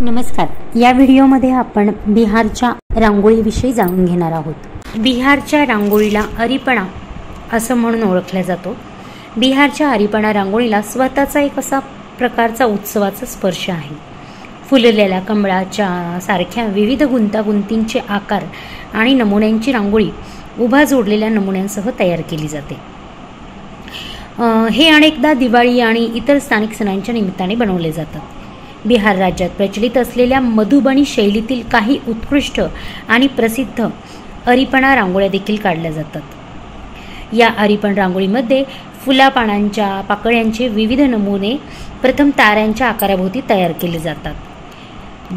नमस्कार। या व्हिडिओमध्ये आपण बिहारच्या रांगोळीविषयी जाणून घेणार आहोत। बिहारच्या रांगोळीला अरिपणा असं म्हणून ओळखला जातो। बिहारच्या अरिपणा रांगोळीला स्वतःचा एक असा प्रकारचा उत्सवाचा स्पर्श आहे। फुललेल्या कमळाच्या सारख्या विविध गुंतागुंतींचे आकार आणि नमुन्यांची रांगोळी उभा जोडलेल्या नमुन्यांसह तयार केली जाते। हे अनेकदा दिवाळी आणि इतर स्थानिक सणांच्या निमित्ताने बनवले जातात। बिहार राज्यात प्रचलित असलेल्या मधुबनी शैलीतील काही उत्कृष्ट आणि प्रसिद्ध अरिपणा रांगोळ्या देखील काढल्या जातात। या अरिपण रांगोळीमध्ये फुलापानांच्या पाकळ्यांचे विविध नमुने प्रथम ताऱ्यांच्या आकाराभोवती तयार केले जातात,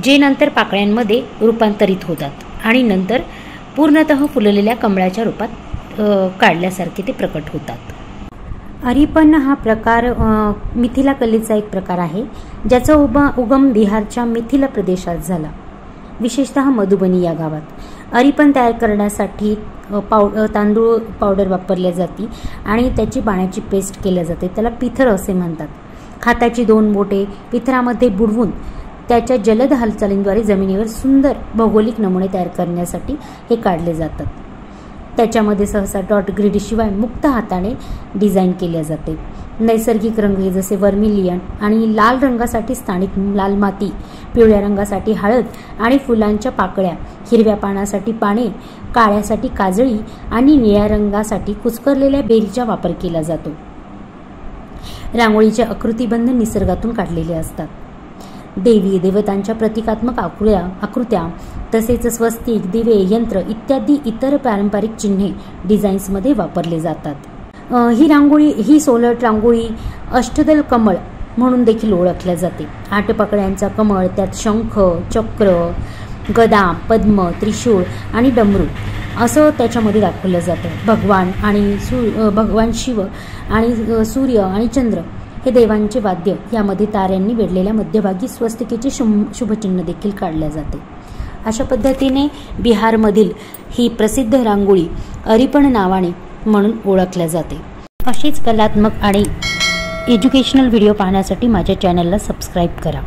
जे नंतर पाकळ्यांमध्ये रूपांतरित होतात आणि नंतर पूर्णतः फुललेल्या कमळाच्या रूपात काढल्यासारखे ते प्रकट होतात। अरिपण हा प्रकार मिथिला कलेचा एक प्रकार आहे, ज्याचा उगम बिहारच्या मिथिला प्रदेशात झाला, विशेषतः मधुबनी या गावात। अरिपण तयार करण्यासाठी तांदूळ पावडर वापरल्या जाते आणि त्याची पाण्याची पेस्ट केली जाते, त्याला पिथर असे म्हणतात। हाताची 2 बोटे पिथरामध्ये बुडवून त्याच्या जलद हालचालींद्वारे जमिनीवर सुंदर भौगोलिक नमुने तयार करण्यासाठी हे काढले जातात। त्याच्यामध्ये सहसा डॉट ग्रीड शिवाय मुक्त हाताने डिझाईन केले जाते। नैसर्गिक रंग जसे वर्मिलियन आणि लाल रंगासाठी स्थानिक लाल माती, पिवळ्या रंगासाठी हळद आणि फुलांच्या पाकळ्या, हिरव्या पानासाठी पाने, काळ्यासाठी काजळी आणि निळ्या रंगासाठी कुचकरलेल्या बेरीचा वापर केला जातो। रांगोळीचे आकृतिबंध निसर्गातून काढलेले असतात। देवी देवतांच्या प्रतिकात्मक आकृत्या तसेच स्वस्तिक, दिवे, यंत्र इत्यादी इतर पारंपरिक चिन्हे डिझाईन्समध्ये वापरले जातात। ही सोलट रांगोळी अष्टदल कमळ म्हणून देखील ओळखल्या जाते। 8 पाकळ्यांचा कमळ, त्यात शंख, चक्र, गदा, पद्म, त्रिशूळ आणि डमरू असं त्याच्यामध्ये दाखवलं जातं। भगवान शिव आणि सूर्य आणि चंद्र हे देवांचे वाद्य, यामध्ये ताऱ्यांनी वेढलेल्या मध्यभागी स्वस्तिकेचे शुभचिन्ह देखील काढले जाते। अशा पद्धतीने बिहारमधील ही प्रसिद्ध रांगोळी अरिपण नावाने म्हणून ओळखल्या जाते। अशीच कलात्मक आणि एज्युकेशनल व्हिडिओ पाहण्यासाठी माझ्या चॅनलला सबस्क्राईब करा।